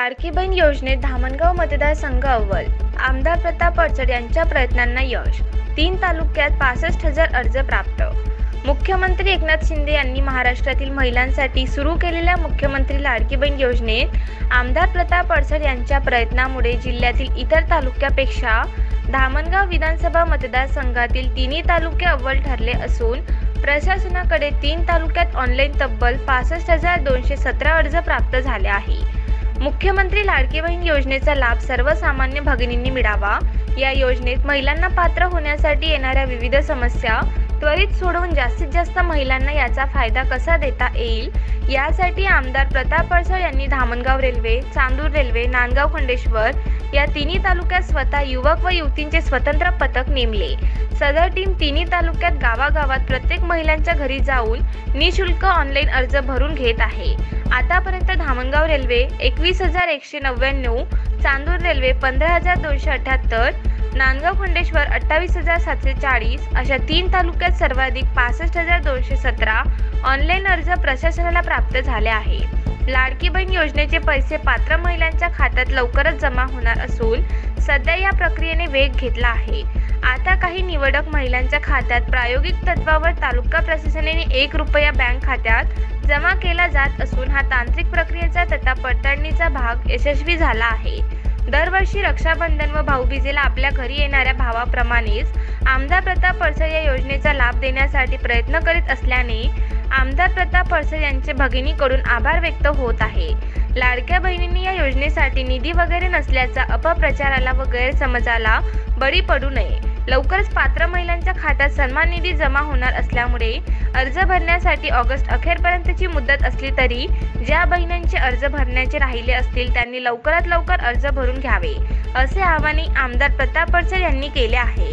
लाडकी बहीण योजनेत धामणगाव मतदारसंघ अव्वल. आमदार प्रताप अडचड यांच्या प्रयत्नांना यश. 3 तालुक्यात 65,000 अर्ज प्राप्त. मुख्यमंत्री एकनाथ शिंदे यांनी महाराष्ट्रातील महिलांसाठी सुरू केलेल्या मुख्यमंत्री लाडकी बहीण योजनेत आमदार प्रताप अडचड यांच्या प्रयत्नामुळे जिल्ह्यातील इतर तालुक्यापेक्षा धामणगाव विधानसभा मतदारसंघातील तिन्ही तालुके अव्वल ठरले असून प्रशासनाकडे 3 तालुक्यात ऑनलाईन तब्बल 65,217 अर्ज प्राप्त झाले आहे. मुख्यमंत्री लाडकी बहीण योजनेचा लाभ सर्वसामान्य भगिनींनी मिळावा, या योजनेत महिलांना पात्र होण्यासाठी येणाऱ्या विविध समस्या त्वरित सोडवून जास्तीत जास्त महिलांना याचा फायदा कसा देता येईल, यासाठी आमदार प्रताप अडचड यांनी धामणगाव रेल्वे, चांदूर रेल्वे, नांदगाव खंडेश्वर या तिन्ही तालुक्यात स्वतः युवक व युवतींचे स्वतंत्र पथक नेमले. सदर टीम तिन्ही तालुक्यात गावागावात प्रत्येक महिलांच्या घरी जाऊन निःशुल्क ऑनलाईन अर्ज भरून घेत आहे. आतापर्यंत धामणगाव रेल्वे 21,199, चांदूर रेल्वे 15,278, नांदगाव खंडेश्वर 28,740 अशा 3 तालुक्यात सर्वाधिक 65,217 ऑनलाईन अर्ज प्रशासनाला प्राप्त झाले आहे. लाडकी बहीण योजनेचे पैसे पात्र महिलांच्या खात्यात लवकरच जमा होणार असून सध्या या प्रक्रियेने वेग घेतला आहे. आता काही निवडक महिलांच्या खात्यात प्रायोगिक तत्वावर तालुका प्रशासनाने 1 रुपया बँक खात्यात जमा केला जात असून हा तांत्रिक प्रक्रियेचा तथा पडताळणीचा भाग यशस्वी झाला आहे. दरवर्षी रक्षाबंधन व भाऊबीजेला आपल्या घरी येणाऱ्या भावाप्रमाणेच आमदार प्रताप अडचड या योजनेचा लाभ देण्यासाठी प्रयत्न करीत असल्याने आमदार प्रताप अडचड यांचे भगिनीकडून आभार व्यक्त होत आहे. लाडक्या बहिणींनी या योजनेसाठी निधी वगैरे नसल्याचा अपप्रचाराला व गैरसमजाला बळी पडू नये. लवकरच पात्र महिलांच्या खात्यात सन्मान निधी जमा होणार असल्यामुळे अर्ज भरण्यासाठी ऑगस्ट अखेरपर्यंतची मुदत असली तरी ज्या बहिणींचे अर्ज भरण्याचे राहिले असतील त्यांनी लवकरात लवकर अर्ज भरून घ्यावे, असे आवाहन आमदार प्रताप अडचड यांनी केले आहे.